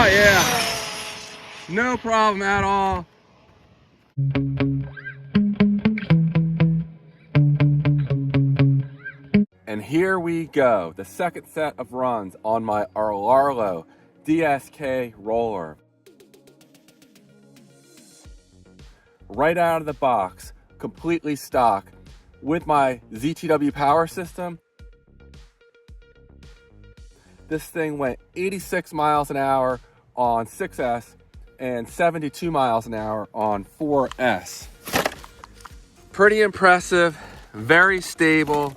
Oh yeah, no problem at all. And here we go, the second set of runs on my Rlaarlo DSK roller. Right out of the box, completely stock, with my ZTW power system. This thing went 86 miles an hour on 6S and 72 miles an hour on 4S. Pretty impressive, very stable.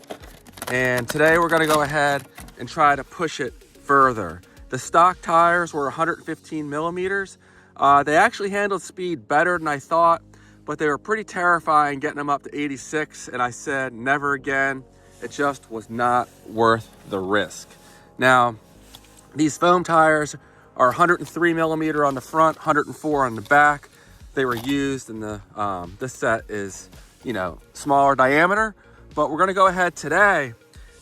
And today we're gonna go ahead and try to push it further. The stock tires were 115 millimeters. They actually handled speed better than I thought, but they were pretty terrifying getting them up to 86, and I said never again. It just was not worth the risk. Now, these foam tires are 103 millimeter on the front, 104 on the back. They were used in the, this set is, you know, smaller diameter, but we're gonna go ahead today,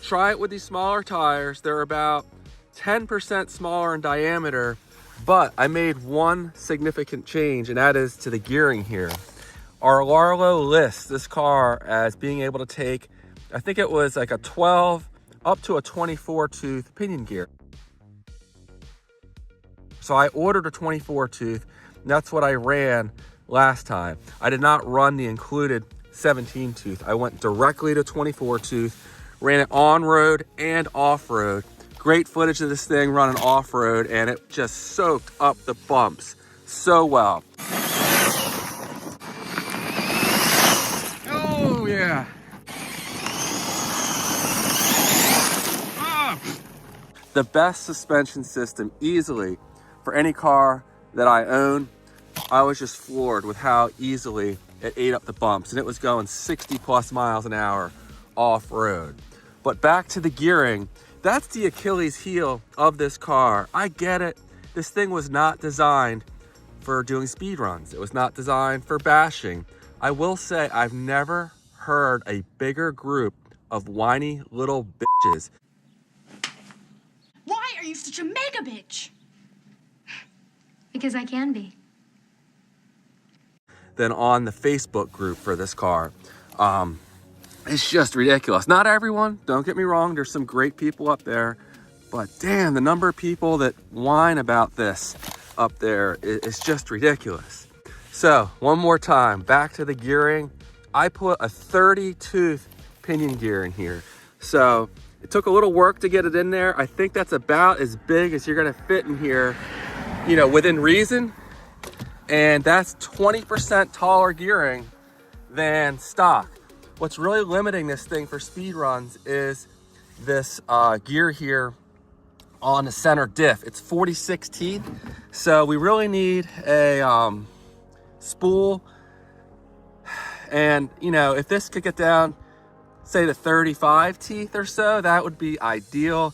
try it with these smaller tires. They're about 10% smaller in diameter, but I made one significant change, and that is to the gearing here. Rlaarlo lists this car as being able to take, I think it was like a 12 up to a 24 tooth pinion gear. So I ordered a 24 tooth, and that's what I ran last time. I did not run the included 17 tooth. I went directly to 24 tooth, ran it on road and off road. Great footage of this thing running off road, and it just soaked up the bumps so well. Oh yeah. The best suspension system easily for any car that I own. I was just floored with how easily it ate up the bumps, and it was going 60 plus miles an hour off road. But back to the gearing, that's the Achilles heel of this car. I get it. This thing was not designed for doing speed runs. It was not designed for bashing. I will say I've never heard a bigger group of whiny little bitches. Why are you such a mega bitch? Because I can be. Than on the Facebook group for this car. It's just ridiculous. Not everyone, don't get me wrong, there's some great people up there, but damn, the number of people that whine about this up there is just ridiculous. So one more time, back to the gearing. I put a 30 tooth pinion gear in here. So it took a little work to get it in there. I think that's about as big as you're gonna fit in here, you know, within reason. And that's 20% taller gearing than stock. What's really limiting this thing for speed runs is this gear here on the center diff. It's 46 teeth. So we really need a spool. And you know, if this could get down, say to 35 teeth or so, that would be ideal.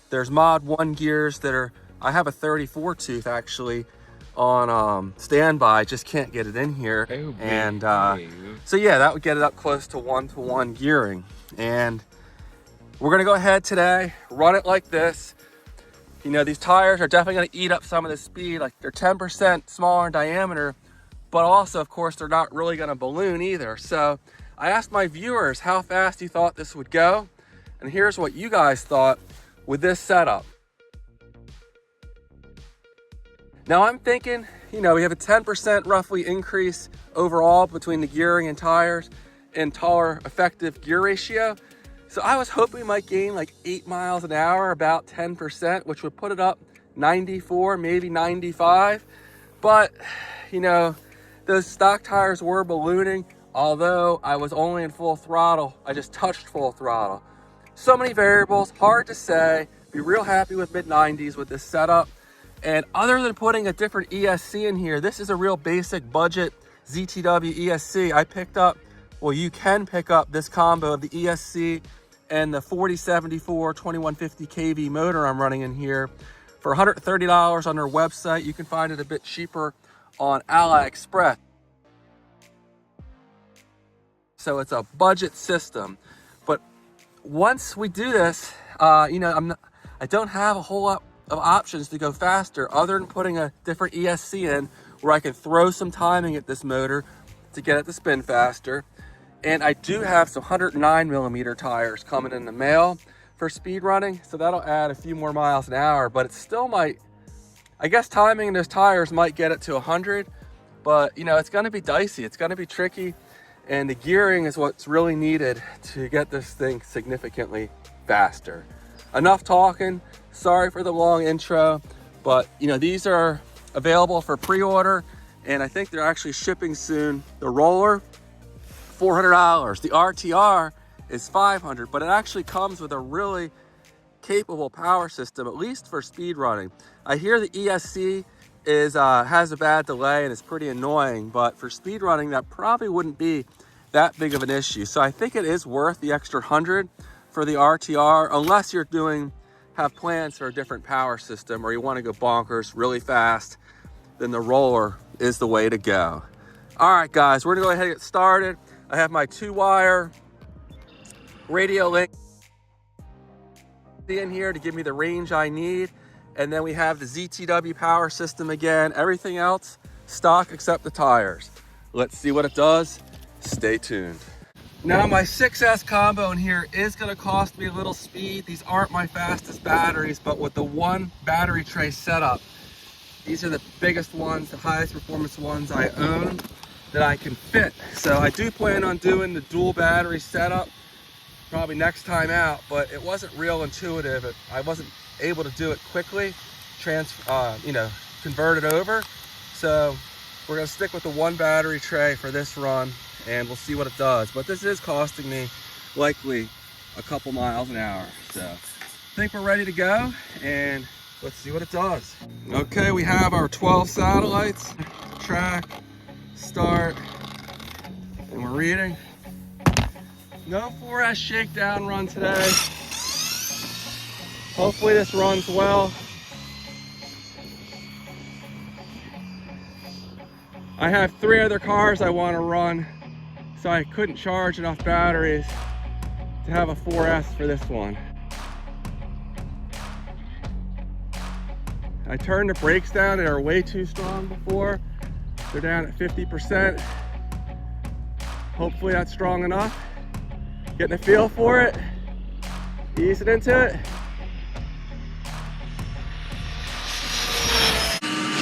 There's Mod 1 gears that are, I have a 34 tooth actually on standby, just can't get it in here. Oh, and so yeah, that would get it up close to 1-to-1 gearing. And we're gonna go ahead today, run it like this. You know, these tires are definitely gonna eat up some of the speed. Like, they're 10% smaller in diameter, but also of course they're not really gonna balloon either. So I asked my viewers how fast you thought this would go, and here's what you guys thought with this setup. Now I'm thinking, you know, we have a 10% roughly increase overall between the gearing and tires and taller effective gear ratio. So I was hoping we might gain like 8 miles an hour, about 10%, which would put it up 94, maybe 95. But, you know, those stock tires were ballooning, although I was only in full throttle. I just touched full throttle. So many variables, hard to say. Be real happy with mid-90s with this setup. And other than putting a different ESC in here, this is a real basic budget ZTW ESC. I picked up, well, you can pick up this combo of the ESC and the 4074 2150 kV motor I'm running in here for $130 on their website. You can find it a bit cheaper on AliExpress. So it's a budget system. But once we do this, you know, I don't have a whole lot of options to go faster other than putting a different ESC in where I can throw some timing at this motor to get it to spin faster. And I do have some 109mm tires coming in the mail for speed running, so that'll add a few more miles an hour, but it still might, I guess timing in those tires might get it to 100, but you know, it's gonna be dicey, it's gonna be tricky, and the gearing is what's really needed to get this thing significantly faster. Enough talking, sorry for the long intro, but you know, these are available for pre-order, and I think they're actually shipping soon. The roller, $400. The RTR is $500, but it actually comes with a really capable power system, at least for speed running. I hear the ESC is has a bad delay and is pretty annoying, but for speed running, that probably wouldn't be that big of an issue. So I think it is worth the extra 100 for the RTR, unless you're have plans for a different power system or you want to go bonkers really fast, then the roller is the way to go. All right, guys, we're gonna go ahead and get started. I have my 2-wire radio link in here to give me the range I need. And then we have the ZTW power system again. Everything else stock except the tires. Let's see what it does. Stay tuned. Now my 6S combo in here is gonna cost me a little speed. These aren't my fastest batteries, but with the one battery tray setup, these are the biggest ones, the highest performance ones I own that I can fit. So I do plan on doing the dual battery setup probably next time out, but it wasn't real intuitive. I wasn't able to do it quickly, convert it over. So we're gonna stick with the one battery tray for this run, and we'll see what it does. But this is costing me likely a couple miles an hour. So I think we're ready to go, and let's see what it does. Okay, we have our 12 satellites, track, start, and we're reading. No 4S shakedown run today. Hopefully this runs well. I have 3 other cars I want to run, so I couldn't charge enough batteries to have a 4S for this one. I turned the brakes down. They were way too strong before. They're down at 50%. Hopefully that's strong enough. Getting a feel for it. Easing into it.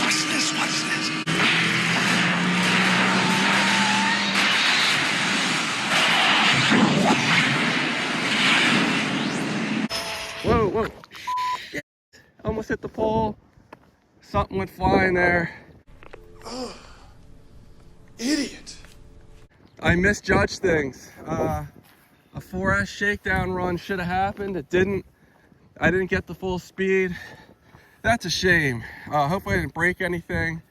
Watch this, watch this. Whoa, whoa. Shit. Almost hit the pole. Something went flying there. Oh, idiot. I misjudged things. A 4S shakedown run should have happened. It didn't. I didn't get the full speed. That's a shame. Hopefully I didn't break anything.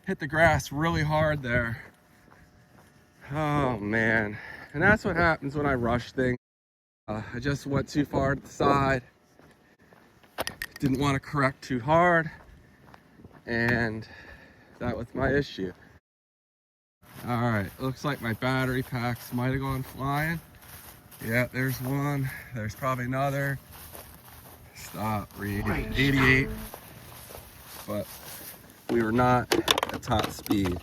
Hit the grass really hard there. Oh man. And that's what happens when I rush things. I just went too far to the side. Didn't want to correct too hard. And that was my issue. All right, looks like my battery packs might have gone flying. Yeah, there's one. There's probably another. Stop reading. 88. But we were not at top speed.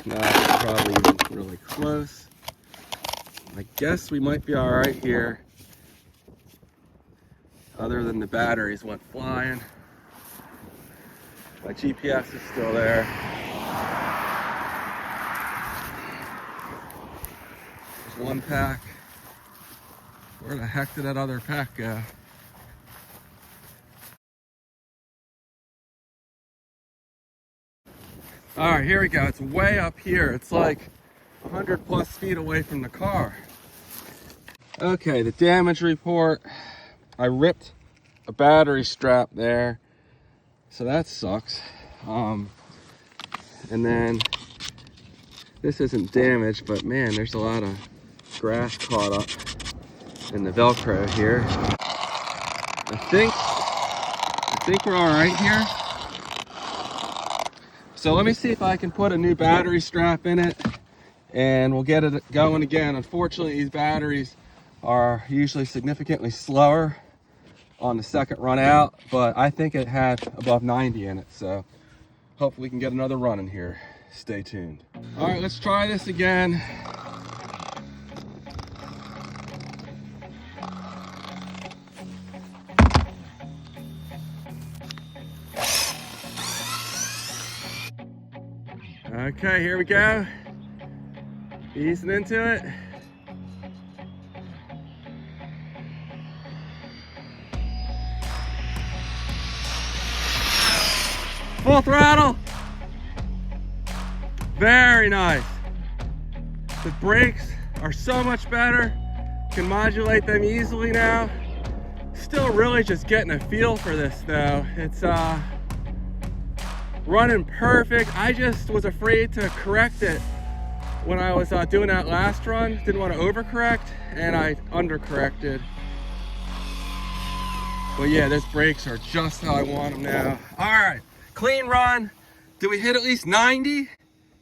Not probably even really close. I guess we might be all right here. Other than the batteries went flying. My GPS is still there. One pack. Where the heck did that other pack go? All right, here we go. It's way up here. It's like 100 plus feet away from the car. Okay, the damage report. I ripped a battery strap there, so that sucks. And then this isn't damaged, but man, there's a lot of grass caught up in the Velcro here. I think we're all right here. So let me see if I can put a new battery strap in it and we'll get it going again. Unfortunately, these batteries are usually significantly slower on the second run out, but I think it had above 90 in it, so hopefully we can get another run in here. Stay tuned. All right, let's try this again. Okay, here we go. Easing into it. Full throttle. Very nice. The brakes are so much better. Can modulate them easily now. Still really just getting a feel for this though. It's running perfect. I just was afraid to correct it when I was doing that last run. Didn't want to overcorrect and I undercorrected. But yeah, those brakes are just how I want them now. All right, clean run. Did we hit at least 90?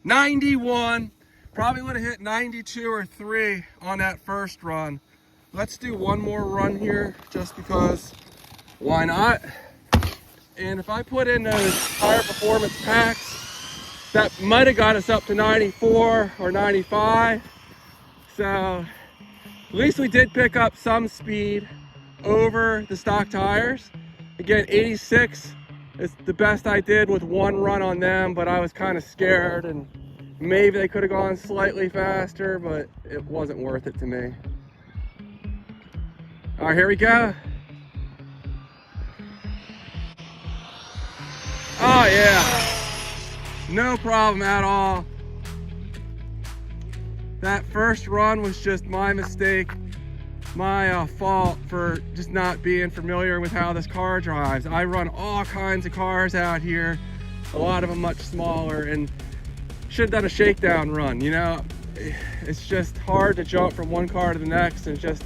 91. Probably would have hit 92 or 3 on that first run. Let's do one more run here just because, why not? And if I put in those higher performance packs, that might have got us up to 94 or 95. So at least we did pick up some speed over the stock tires. Again, 86 is the best I did with one run on them, but I was kind of scared and maybe they could have gone slightly faster, but it wasn't worth it to me. All right, here we go. Oh yeah, no problem at all. That first run was just my mistake, my fault for just not being familiar with how this car drives. I run all kinds of cars out here, a lot of them much smaller, and should have done a shakedown run, you know? It's just hard to jump from one car to the next and just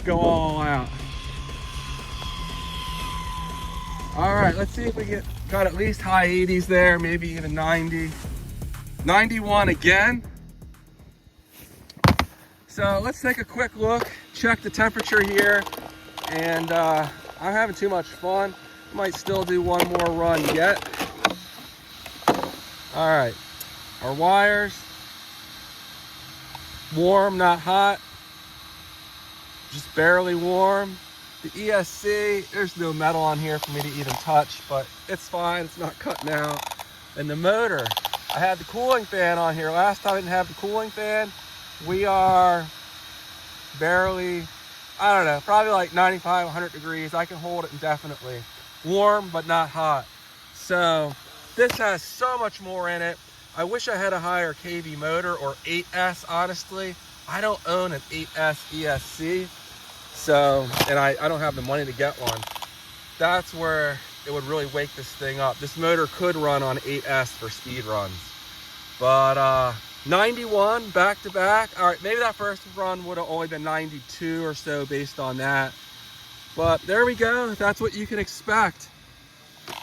go all out. All right, let's see if we got at least high 80s there, maybe even 90. 91 again. So let's take a quick look, check the temperature here, and I'm having too much fun. Might still do one more run yet. All right, our wires, warm, not hot, just barely warm. The ESC, there's no metal on here for me to even touch, but it's fine, it's not cutting out. And the motor, I had the cooling fan on here. Last time I didn't have the cooling fan. We are barely, I don't know, probably like 95, 100 degrees. I can hold it indefinitely. Warm, but not hot. So this has so much more in it. I wish I had a higher kV motor or 8S, honestly. I don't own an 8S ESC. So, and I don't have the money to get one. That's where it would really wake this thing up. This motor could run on 8S for speed runs. But 91 back to back. All right, maybe that first run would have only been 92 or so based on that. But there we go. That's what you can expect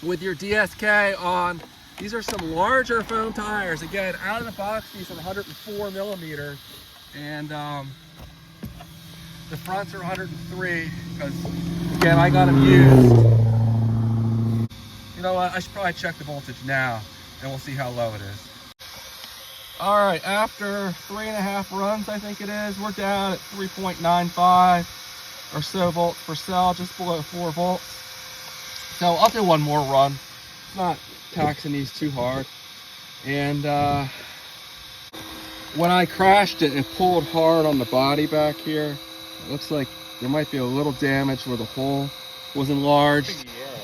with your DSK on. These are some larger foam tires. Again, out of the box, these are 104 millimeters. And the fronts are 103 because, again, I got them used. You know what? I should probably check the voltage now and we'll see how low it is. All right, after 3.5 runs, I think it is, we're down at 3.95 or so volts per cell, just below 4 volts. So I'll do one more run. It's not taxing these too hard. And when I crashed it, it pulled hard on the body back here. It looks like there might be a little damage where the hole was enlarged. Yeah.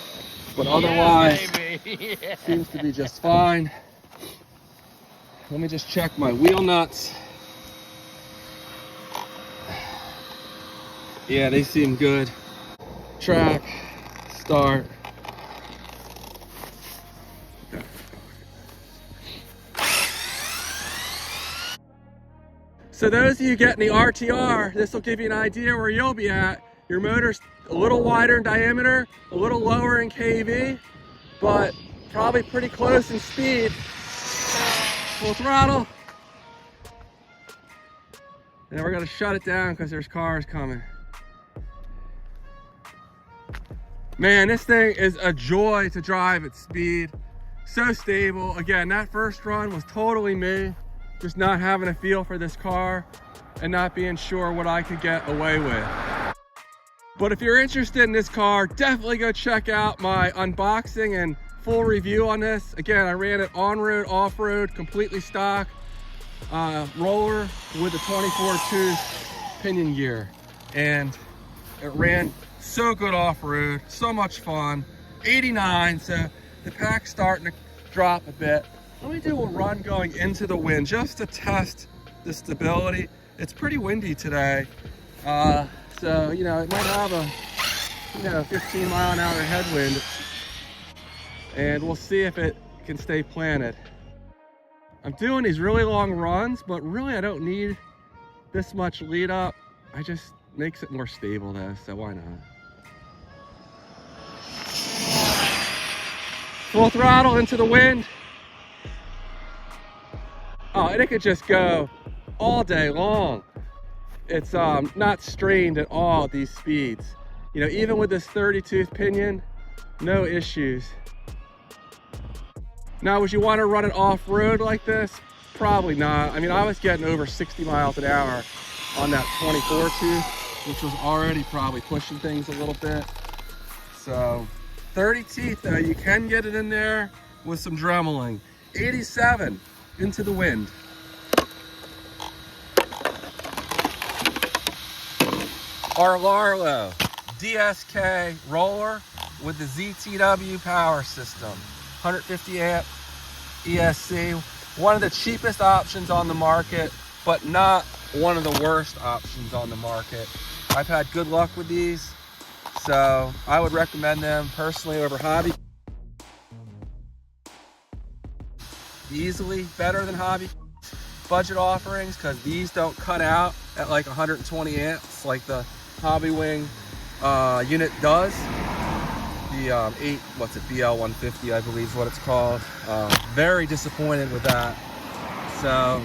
But otherwise, yeah, seems to be just fine. Let me just check my wheel nuts. Yeah, they seem good. Track, start. So those of you getting the RTR, this will give you an idea where you'll be at. Your motor's a little wider in diameter, a little lower in kV, but probably pretty close in speed. Full throttle. And we're gonna shut it down because there's cars coming. Man, this thing is a joy to drive at speed. So stable. Again, that first run was totally me, just not having a feel for this car and not being sure what I could get away with. But if you're interested in this car, definitely go check out my unboxing and full review on this. Again, I ran it on-road, off-road, completely stock roller with a 24-tooth pinion gear. And it ran so good off-road, so much fun. 89, so the pack's starting to drop a bit. Let me do a run going into the wind just to test the stability. It's pretty windy today. So, you know, it might have a, 15 mile an hour headwind, and we'll see if it can stay planted. I'm doing these really long runs, but really I don't need this much lead up. I just makes it more stable though, so why not? Full throttle into the wind. Oh, and it could just go all day long. It's not strained at all at these speeds. You know, even with this 30-tooth pinion, no issues. Now, would you want to run it off-road like this? Probably not. I mean, I was getting over 60 miles an hour on that 24-tooth, which was already probably pushing things a little bit. So 30 teeth though, you can get it in there with some dremeling. 87 into the wind. Rlaarlo DSK roller with the ZTW power system. 150 amp ESC. One of the cheapest options on the market, but not one of the worst options on the market. I've had good luck with these, so I would recommend them personally over hobby. Easily better than hobby budget offerings, because these don't cut out at like 120 amps like the Hobby Wing unit does. The BL150, I believe is what it's called. Very disappointed with that. So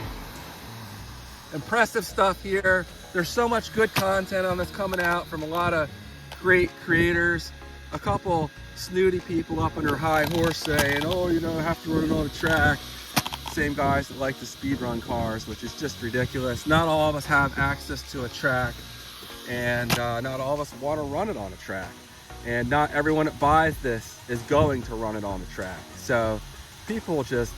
impressive stuff here. There's so much good content on this coming out from a lot of great creators. A couple snooty people up on their high horse saying, oh, you know, I have to run it on the track. Same guys that like the speedrun cars, which is just ridiculous. Not all of us have access to a track, and not all of us want to run it on a track. And not everyone that buys this is going to run it on the track. So people just,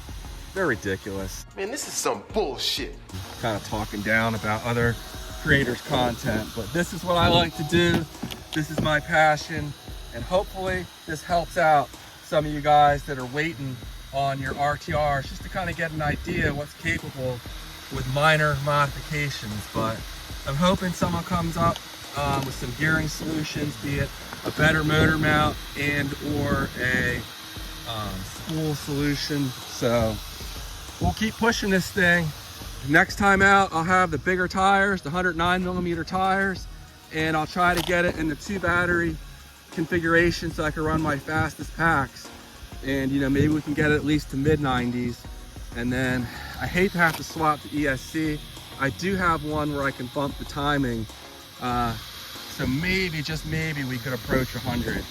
they're ridiculous. Man, this is some bullshit. Kind of talking down about other creators' content, but this is what I like to do. This is my passion, and hopefully this helps out some of you guys that are waiting on your RTRs, just to kind of get an idea of what's capable with minor modifications. But I'm hoping someone comes up with some gearing solutions, be it a better motor mount and or a spool solution. So we'll keep pushing this thing. Next time out, I'll have the bigger tires, the 109mm tires, and I'll try to get it in the 2 battery configuration so I can run my fastest packs. And, you know, maybe we can get it at least to mid-90s. And then I hate to have to swap to ESC. I do have one where I can bump the timing. So maybe, just maybe, we could approach 100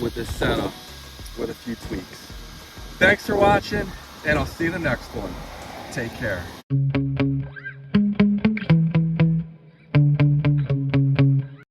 with this setup with a few tweaks. Thanks for watching, and I'll see you in the next one. Take care.